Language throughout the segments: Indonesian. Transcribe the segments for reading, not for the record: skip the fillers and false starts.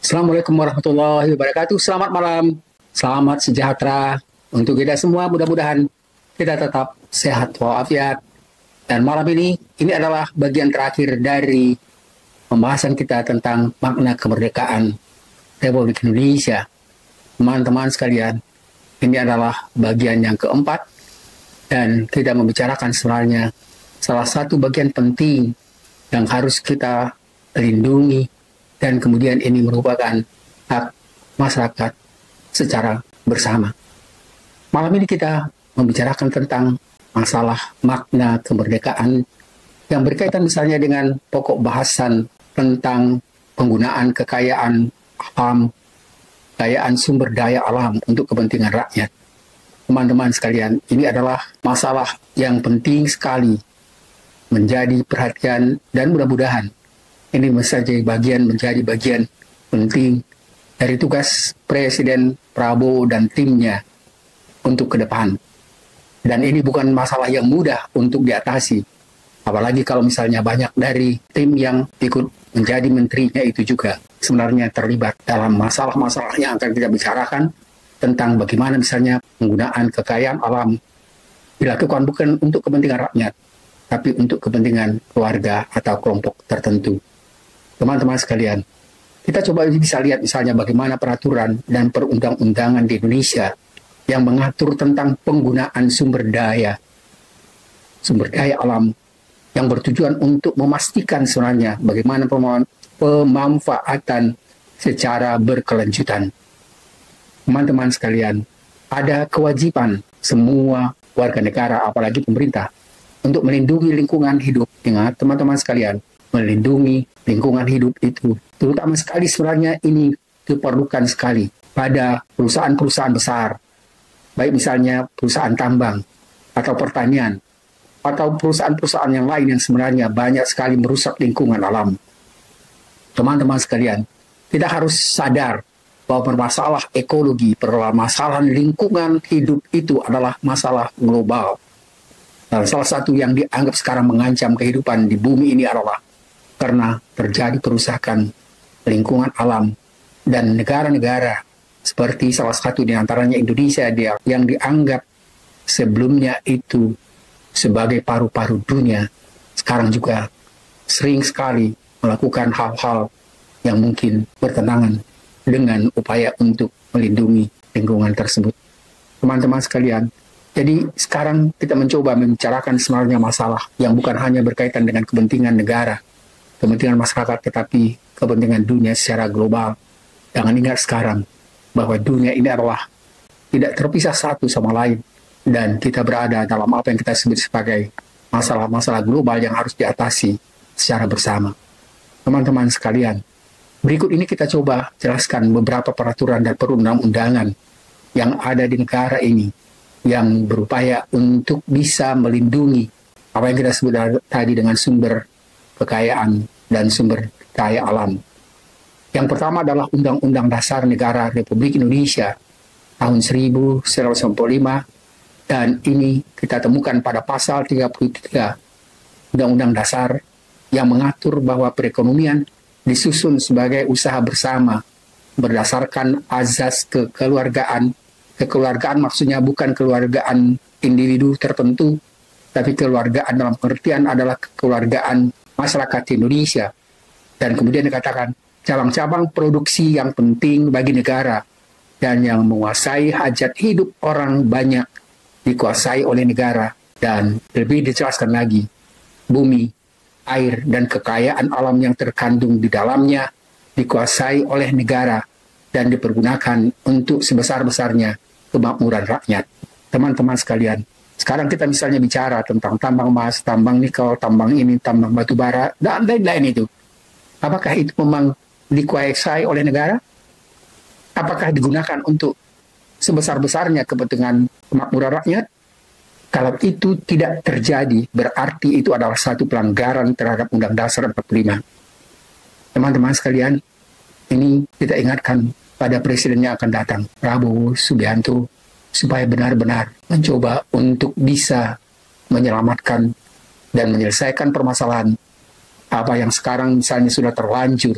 Assalamualaikum warahmatullahi wabarakatuh. Selamat malam, selamat sejahtera untuk kita semua. Mudah-mudahan kita tetap sehat walafiat. Dan malam ini adalah bagian terakhir dari pembahasan kita tentang makna kemerdekaan Republik Indonesia. Teman-teman sekalian, ini adalah bagian yang keempat dan kita membicarakan sebenarnya salah satu bagian penting yang harus kita lindungi, dan kemudian ini merupakan hak masyarakat secara bersama. Malam ini kita membicarakan tentang masalah makna kemerdekaan yang berkaitan misalnya dengan pokok bahasan tentang penggunaan kekayaan alam, kekayaan sumber daya alam untuk kepentingan rakyat. Teman-teman sekalian, ini adalah masalah yang penting sekali menjadi perhatian, dan mudah-mudahan ini menjadi bagian penting dari tugas Presiden Prabowo dan timnya untuk ke depan. Dan ini bukan masalah yang mudah untuk diatasi. Apalagi kalau misalnya banyak dari tim yang ikut menjadi menterinya itu juga sebenarnya terlibat dalam masalah-masalah yang akan kita bicarakan tentang bagaimana misalnya penggunaan kekayaan alam dilakukan bukan untuk kepentingan rakyat, tapi untuk kepentingan keluarga atau kelompok tertentu. Teman-teman sekalian, kita coba bisa lihat misalnya bagaimana peraturan dan perundang-undangan di Indonesia yang mengatur tentang penggunaan sumber daya alam yang bertujuan untuk memastikan sebenarnya bagaimana pemanfaatan secara berkelanjutan. Teman-teman sekalian, ada kewajiban semua warga negara, apalagi pemerintah, untuk melindungi lingkungan hidup. Ingat teman-teman sekalian, melindungi lingkungan hidup itu terutama sekali sebenarnya ini diperlukan sekali pada perusahaan-perusahaan besar, baik misalnya perusahaan tambang atau pertanian atau perusahaan-perusahaan yang lain yang sebenarnya banyak sekali merusak lingkungan alam. Teman-teman sekalian, kita harus sadar bahwa masalah ekologi, permasalahan lingkungan hidup itu adalah masalah global. Dan salah satu yang dianggap sekarang mengancam kehidupan di bumi ini adalah karena terjadi kerusakan lingkungan alam, dan negara-negara seperti salah satu di antaranya Indonesia yang dianggap sebelumnya itu sebagai paru-paru dunia, sekarang juga sering sekali melakukan hal-hal yang mungkin bertentangan dengan upaya untuk melindungi lingkungan tersebut. Teman-teman sekalian, jadi sekarang kita mencoba membicarakan sebenarnya masalah yang bukan hanya berkaitan dengan kepentingan negara, kepentingan masyarakat, tetapi kepentingan dunia secara global. Jangan ingat sekarang bahwa dunia ini adalah tidak terpisah satu sama lain, dan kita berada dalam apa yang kita sebut sebagai masalah-masalah global yang harus diatasi secara bersama. Teman-teman sekalian, berikut ini kita coba jelaskan beberapa peraturan dan perundang-undangan yang ada di negara ini yang berupaya untuk bisa melindungi apa yang kita sebut tadi dengan sumber kekayaan dan sumber daya alam. Yang pertama adalah Undang-Undang Dasar Negara Republik Indonesia tahun 1945, dan ini kita temukan pada pasal 33 Undang-Undang Dasar yang mengatur bahwa perekonomian disusun sebagai usaha bersama berdasarkan azas kekeluargaan. Kekeluargaan maksudnya bukan kekeluargaan individu tertentu, tapi kekeluargaan dalam pengertian adalah kekeluargaan masyarakat Indonesia. Dan kemudian dikatakan cabang-cabang produksi yang penting bagi negara dan yang menguasai hajat hidup orang banyak dikuasai oleh negara. Dan lebih dijelaskan lagi, bumi, air, dan kekayaan alam yang terkandung di dalamnya dikuasai oleh negara dan dipergunakan untuk sebesar-besarnya kemakmuran rakyat. Teman-teman sekalian, sekarang kita misalnya bicara tentang tambang emas, tambang nikel, tambang ini, tambang batu bara, dan lain-lain itu. Apakah itu memang dikuasai oleh negara? Apakah digunakan untuk sebesar-besarnya kepentingan kemakmuran rakyat? Kalau itu tidak terjadi, berarti itu adalah satu pelanggaran terhadap Undang Dasar 45. Teman-teman sekalian, ini kita ingatkan pada presiden yang akan datang, Prabowo Subianto, supaya benar-benar mencoba untuk bisa menyelamatkan dan menyelesaikan permasalahan apa yang sekarang misalnya sudah terlanjur,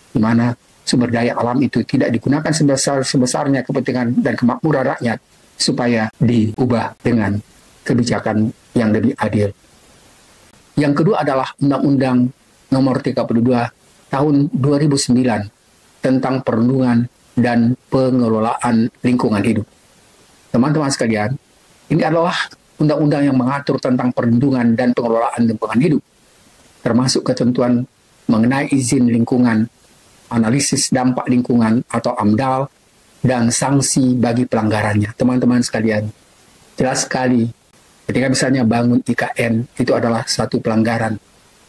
di mana sumber daya alam itu tidak digunakan sebesar-besarnya kepentingan dan kemakmuran rakyat, supaya diubah dengan kebijakan yang lebih adil. Yang kedua adalah Undang-Undang Nomor 32 Tahun 2009 tentang perlindungan dan pengelolaan lingkungan hidup. Teman-teman sekalian, ini adalah undang-undang yang mengatur tentang perlindungan dan pengelolaan lingkungan hidup, termasuk ketentuan mengenai izin lingkungan, analisis dampak lingkungan atau AMDAL, dan sanksi bagi pelanggarannya. Teman-teman sekalian, jelas sekali ketika misalnya bangun IKN itu adalah satu pelanggaran.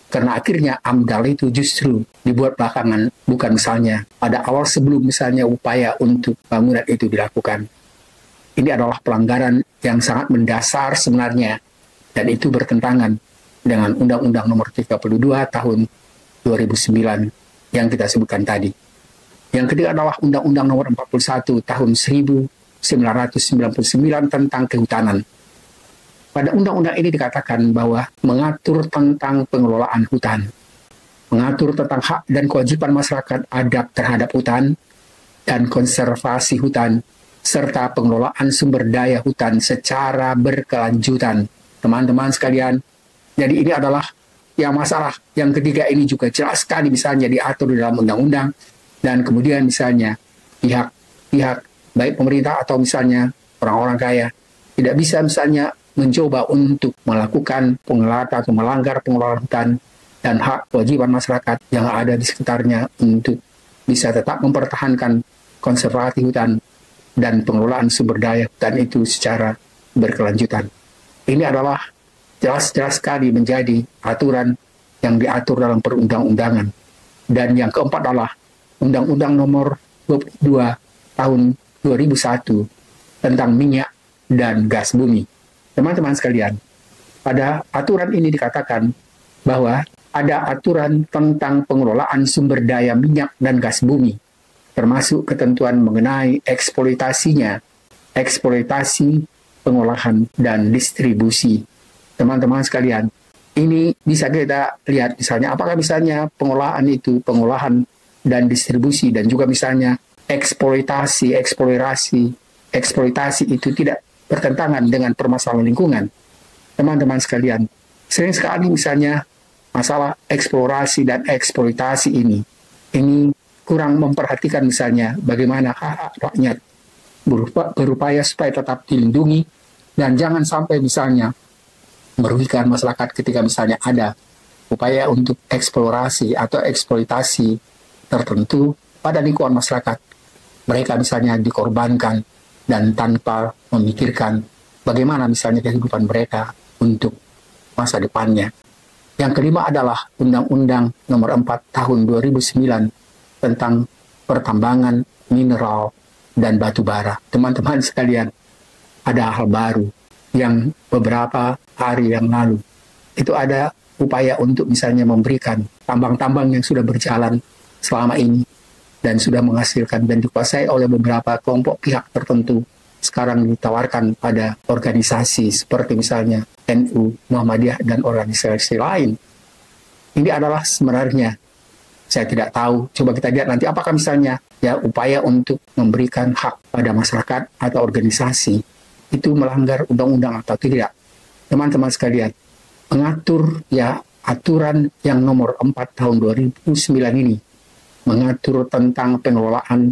Karena akhirnya AMDAL itu justru dibuat belakangan, bukan misalnya pada awal sebelum misalnya upaya untuk bangunan itu dilakukan. Ini adalah pelanggaran yang sangat mendasar sebenarnya, dan itu bertentangan dengan Undang-Undang Nomor 32 Tahun 2009 yang kita sebutkan tadi. Yang ketiga adalah Undang-Undang Nomor 41 Tahun 1999 tentang kehutanan. Pada undang-undang ini dikatakan bahwa mengatur tentang pengelolaan hutan, mengatur tentang hak dan kewajiban masyarakat adat terhadap hutan dan konservasi hutan, serta pengelolaan sumber daya hutan secara berkelanjutan. Teman-teman sekalian, jadi ini adalah yang masalah yang ketiga ini juga jelas sekali misalnya diatur di dalam undang-undang, dan kemudian misalnya pihak baik pemerintah atau misalnya orang-orang kaya tidak bisa misalnya mencoba untuk melakukan pengelolaan atau melanggar pengelolaan hutan dan hak kewajiban masyarakat yang ada di sekitarnya untuk bisa tetap mempertahankan konservasi hutan dan pengelolaan sumber daya hutan itu secara berkelanjutan. Ini adalah jelas-jelas sekali menjadi aturan yang diatur dalam perundang-undangan. Dan yang keempat adalah Undang-Undang Nomor 22 Tahun 2001 tentang minyak dan gas bumi. Teman-teman sekalian, pada aturan ini dikatakan bahwa ada aturan tentang pengelolaan sumber daya minyak dan gas bumi, termasuk ketentuan mengenai eksploitasinya, eksploitasi, pengolahan, dan distribusi. Teman-teman sekalian, ini bisa kita lihat misalnya, apakah misalnya pengolahan itu, pengolahan dan distribusi, dan juga misalnya eksploitasi itu tidak bertentangan dengan permasalahan lingkungan. Teman-teman sekalian, sering sekali misalnya masalah eksplorasi dan eksploitasi ini kurang memperhatikan misalnya bagaimana hak rakyat berupaya supaya tetap dilindungi, dan jangan sampai misalnya merugikan masyarakat ketika misalnya ada upaya untuk eksplorasi atau eksploitasi tertentu pada lingkungan masyarakat. Mereka misalnya dikorbankan dan tanpa memikirkan bagaimana misalnya kehidupan mereka untuk masa depannya. Yang kelima adalah Undang-Undang Nomor 4 Tahun 2009 tentang pertambangan mineral dan batu bara. Teman-teman sekalian, ada hal baru yang beberapa hari yang lalu. Itu ada upaya untuk misalnya memberikan tambang-tambang yang sudah berjalan selama ini dan sudah menghasilkan dan dikuasai oleh beberapa kelompok pihak tertentu, sekarang ditawarkan pada organisasi seperti misalnya NU, Muhammadiyah, dan organisasi lain. Ini adalah sebenarnya, saya tidak tahu, coba kita lihat nanti apakah misalnya ya upaya untuk memberikan hak pada masyarakat atau organisasi itu melanggar undang-undang atau tidak. Teman-teman sekalian, mengatur ya aturan yang nomor 4 tahun 2009 ini mengatur tentang pengelolaan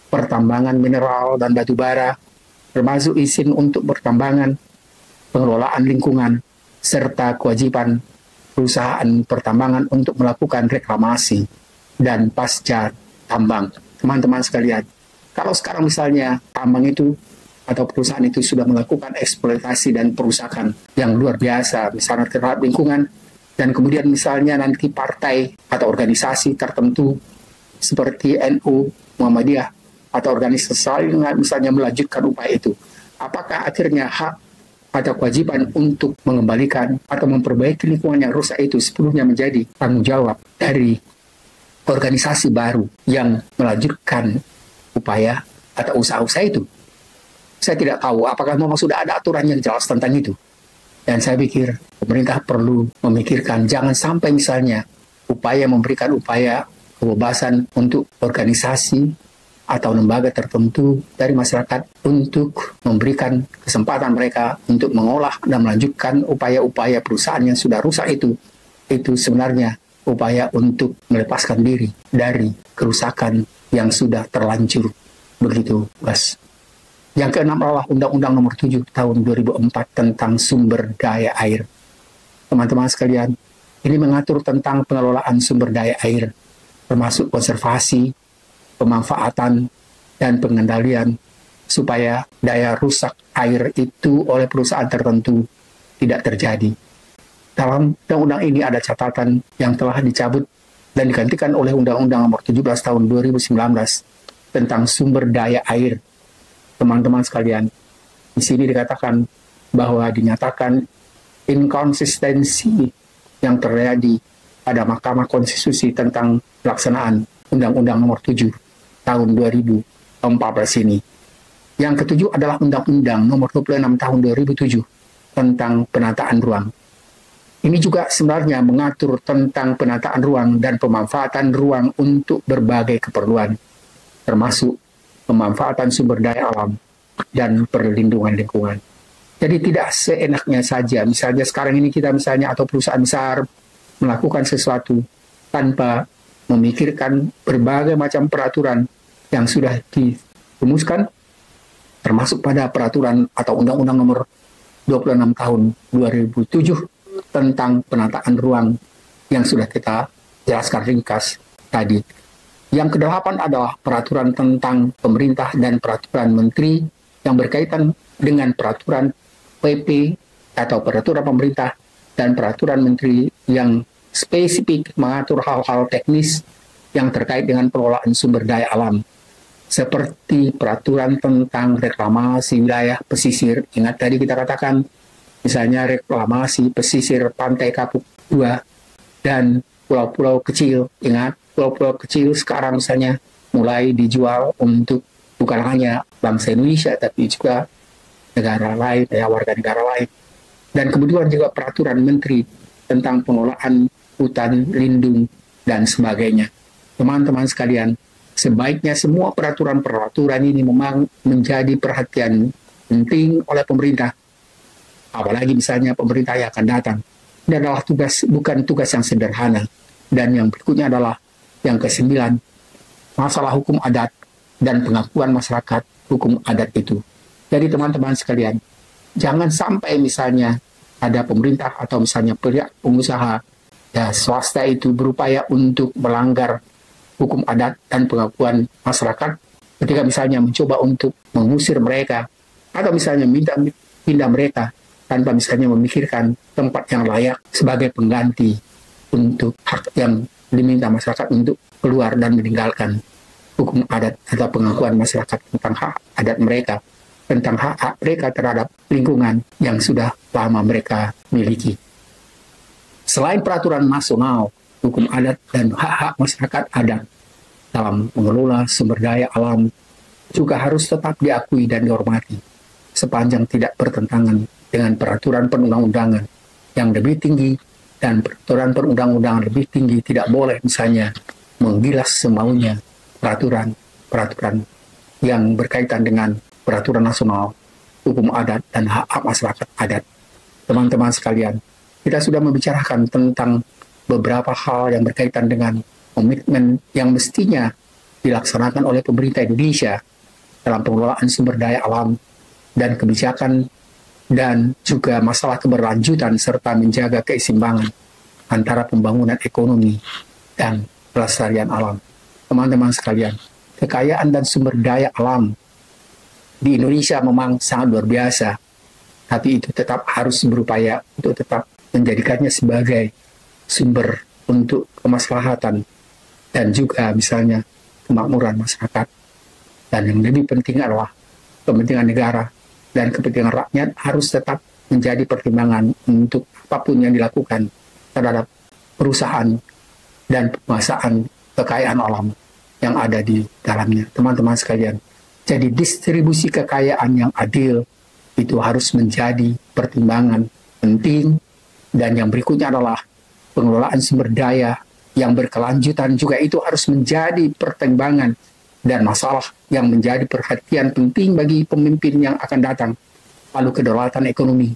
pertambangan mineral dan batu bara, termasuk izin untuk pertambangan, pengelolaan lingkungan, serta kewajiban perusahaan pertambangan untuk melakukan reklamasi dan pasca tambang. Teman-teman sekalian, kalau sekarang misalnya tambang itu atau perusahaan itu sudah melakukan eksploitasi dan perusakan yang luar biasa, misalnya terhadap lingkungan, dan kemudian misalnya nanti partai atau organisasi tertentu seperti NU, Muhammadiyah, atau organisasi lain misalnya melanjutkan upaya itu, apakah akhirnya hak atau kewajiban untuk mengembalikan atau memperbaiki lingkungan yang rusak itu sepenuhnya menjadi tanggung jawab dari organisasi baru yang melanjutkan upaya atau usaha-usaha itu? Saya tidak tahu apakah memang sudah ada aturan yang jelas tentang itu. Dan saya pikir pemerintah perlu memikirkan jangan sampai misalnya upaya memberikan upaya kebebasan untuk organisasi atau lembaga tertentu dari masyarakat untuk memberikan kesempatan mereka untuk mengolah dan melanjutkan upaya-upaya perusahaan yang sudah rusak itu sebenarnya upaya untuk melepaskan diri dari kerusakan yang sudah terlanjur. Begitu, Mas. Yang keenam adalah Undang-Undang Nomor 7 Tahun 2004 tentang sumber daya air. Teman-teman sekalian, ini mengatur tentang pengelolaan sumber daya air, termasuk konservasi, pemanfaatan, dan pengendalian supaya daya rusak air itu oleh perusahaan tertentu tidak terjadi. Dalam undang-undang ini ada catatan yang telah dicabut dan digantikan oleh Undang-Undang Nomor 17 Tahun 2019 tentang sumber daya air. Teman-teman sekalian, di sini dikatakan bahwa dinyatakan inkonsistensi yang terjadi pada Mahkamah Konstitusi tentang pelaksanaan Undang-Undang Nomor 7 Tahun 2014 ini. Yang ketujuh adalah Undang-Undang Nomor 26 Tahun 2007 tentang penataan ruang. Ini juga sebenarnya mengatur tentang penataan ruang dan pemanfaatan ruang untuk berbagai keperluan, termasuk pemanfaatan sumber daya alam dan perlindungan lingkungan. Jadi tidak seenaknya saja, misalnya sekarang ini kita misalnya atau perusahaan besar melakukan sesuatu tanpa memikirkan berbagai macam peraturan yang sudah dirumuskan, termasuk pada peraturan atau Undang-Undang Nomor 26 Tahun 2007 tentang penataan ruang yang sudah kita jelaskan ringkas tadi. Yang kedelapan adalah peraturan tentang pemerintah dan peraturan menteri yang berkaitan dengan peraturan PP atau peraturan pemerintah dan peraturan menteri yang spesifik mengatur hal-hal teknis yang terkait dengan pengelolaan sumber daya alam, seperti peraturan tentang reklamasi wilayah pesisir. Ingat tadi kita katakan misalnya reklamasi pesisir Pantai Kapuk 2 dan pulau-pulau kecil. Ingat, pulau-pulau kecil sekarang misalnya mulai dijual untuk bukan hanya bangsa Indonesia, tapi juga negara lain, warga negara lain. Dan kemudian juga peraturan menteri tentang pengelolaan hutan lindung dan sebagainya. Teman-teman sekalian, sebaiknya semua peraturan-peraturan ini memang menjadi perhatian penting oleh pemerintah. Apalagi misalnya pemerintah yang akan datang. Dan adalah bukan tugas yang sederhana. Dan yang berikutnya adalah yang ke-9, masalah hukum adat dan pengakuan masyarakat hukum adat itu. Jadi teman-teman sekalian, jangan sampai misalnya ada pemerintah atau misalnya pihak pengusaha ya swasta itu berupaya untuk melanggar hukum adat dan pengakuan masyarakat ketika misalnya mencoba untuk mengusir mereka atau misalnya minta pindah mereka tanpa misalnya memikirkan tempat yang layak sebagai pengganti untuk hak yang diminta masyarakat untuk keluar dan meninggalkan hukum adat atau pengakuan masyarakat tentang hak adat mereka, tentang hak mereka terhadap lingkungan yang sudah lama mereka miliki. Selain peraturan nasional, hukum adat dan hak-hak masyarakat adat dalam mengelola sumber daya alam juga harus tetap diakui dan dihormati sepanjang tidak bertentangan dengan peraturan perundang-undangan yang lebih tinggi, dan peraturan perundang-undangan lebih tinggi tidak boleh misalnya menggilas semaunya peraturan yang berkaitan dengan peraturan nasional, hukum adat, dan hak-hak masyarakat adat. Teman-teman sekalian, kita sudah membicarakan tentang beberapa hal yang berkaitan dengan komitmen yang mestinya dilaksanakan oleh pemerintah Indonesia dalam pengelolaan sumber daya alam dan kebijakan, dan juga masalah keberlanjutan serta menjaga keseimbangan antara pembangunan ekonomi dan pelestarian alam. Teman-teman sekalian, kekayaan dan sumber daya alam di Indonesia memang sangat luar biasa, tapi itu tetap harus berupaya untuk tetap menjadikannya sebagai sumber untuk kemaslahatan dan juga misalnya kemakmuran masyarakat. Dan yang lebih penting adalah kepentingan negara dan kepentingan rakyat harus tetap menjadi pertimbangan untuk apapun yang dilakukan terhadap perusahaan dan penguasaan kekayaan alam yang ada di dalamnya. Teman-teman sekalian, jadi distribusi kekayaan yang adil itu harus menjadi pertimbangan penting. Dan yang berikutnya adalah pengelolaan sumber daya yang berkelanjutan juga itu harus menjadi pertimbangan dan masalah yang menjadi perhatian penting bagi pemimpin yang akan datang. Lalu kedaulatan ekonomi.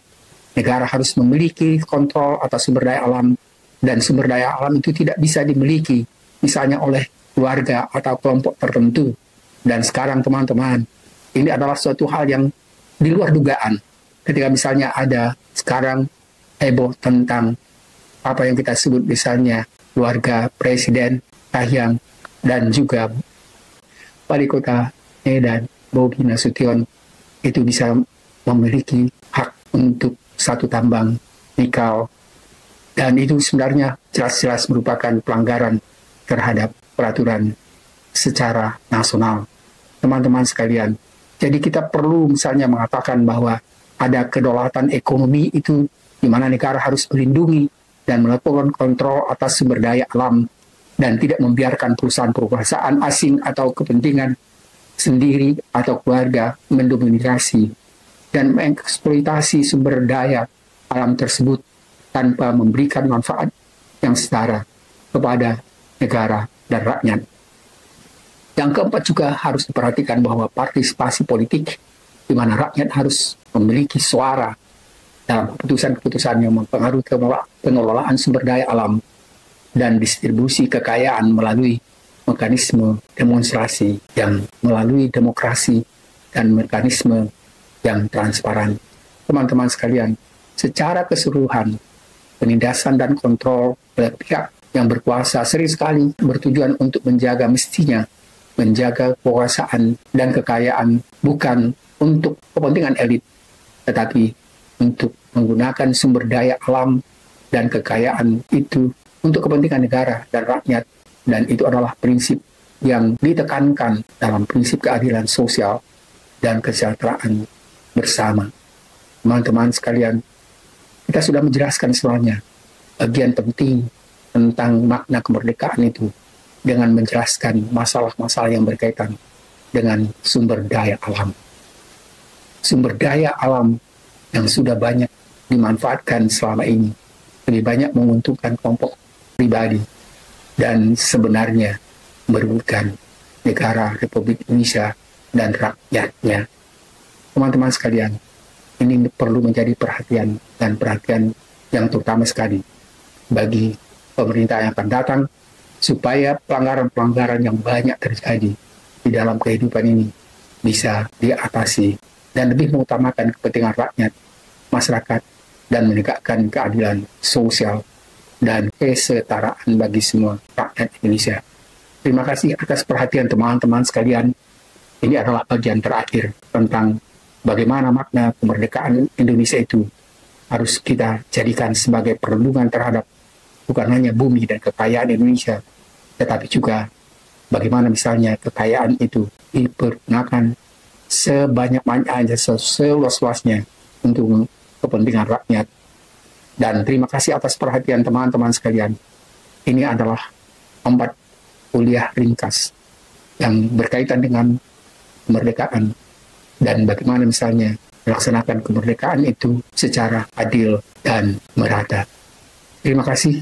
Negara harus memiliki kontrol atas sumber daya alam, dan sumber daya alam itu tidak bisa dimiliki misalnya oleh keluarga atau kelompok tertentu. Dan sekarang teman-teman, ini adalah suatu hal yang di luar dugaan. Ketika misalnya ada sekarang heboh tentang apa yang kita sebut misalnya keluarga Presiden Kahiyang dan juga Wali Kota Medan Bobi Nasution itu bisa memiliki hak untuk satu tambang nikel, dan itu sebenarnya jelas-jelas merupakan pelanggaran terhadap peraturan secara nasional. Teman-teman sekalian, jadi kita perlu misalnya mengatakan bahwa ada kedaulatan ekonomi itu di mana negara harus melindungi dan melakukan kontrol atas sumber daya alam dan tidak membiarkan perusahaan-perusahaan asing atau kepentingan sendiri atau keluarga mendominasi dan mengeksploitasi sumber daya alam tersebut tanpa memberikan manfaat yang setara kepada negara dan rakyat. Yang keempat juga harus diperhatikan bahwa partisipasi politik di mana rakyat harus memiliki suara dalam keputusan-keputusan yang mempengaruhi pengelolaan sumber daya alam dan distribusi kekayaan melalui mekanisme demonstrasi yang melalui demokrasi dan mekanisme yang transparan. Teman-teman sekalian, secara keseluruhan, penindasan dan kontrol oleh pihak yang berkuasa sering sekali bertujuan untuk menjaga kekuasaan dan kekayaan bukan untuk kepentingan elit, tetapi untuk menggunakan sumber daya alam dan kekayaan itu untuk kepentingan negara dan rakyat. Dan itu adalah prinsip yang ditekankan dalam prinsip keadilan sosial dan kesejahteraan bersama. Teman-teman sekalian, kita sudah menjelaskan semuanya bagian penting tentang makna kemerdekaan itu dengan menjelaskan masalah-masalah yang berkaitan dengan sumber daya alam. Sumber daya alam yang sudah banyak dimanfaatkan selama ini lebih banyak menguntungkan kelompok pribadi dan sebenarnya merugikan negara Republik Indonesia dan rakyatnya. Teman-teman sekalian, ini perlu menjadi perhatian dan perhatian yang terutama sekali bagi pemerintah yang akan datang supaya pelanggaran-pelanggaran yang banyak terjadi di dalam kehidupan ini bisa diatasi dan lebih mengutamakan kepentingan rakyat, masyarakat, dan menegakkan keadilan sosial dan kesetaraan bagi semua rakyat Indonesia. Terima kasih atas perhatian teman-teman sekalian. Ini adalah bagian terakhir tentang bagaimana makna kemerdekaan Indonesia itu harus kita jadikan sebagai perlindungan terhadap bukan hanya bumi dan kekayaan Indonesia, tetapi juga bagaimana misalnya kekayaan itu dipergunakan sebanyak-banyaknya, seluas-luasnya untuk kepentingan rakyat. Dan terima kasih atas perhatian teman-teman sekalian. Ini adalah 4 kuliah ringkas yang berkaitan dengan kemerdekaan dan bagaimana misalnya melaksanakan kemerdekaan itu secara adil dan merata. Terima kasih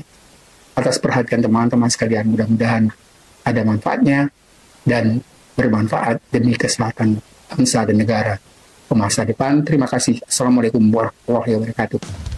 atas perhatian teman-teman sekalian. Mudah-mudahan ada manfaatnya dan bermanfaat demi keselamatan bangsa dan negara ke masa depan. Terima kasih. Assalamualaikum warahmatullahi wabarakatuh.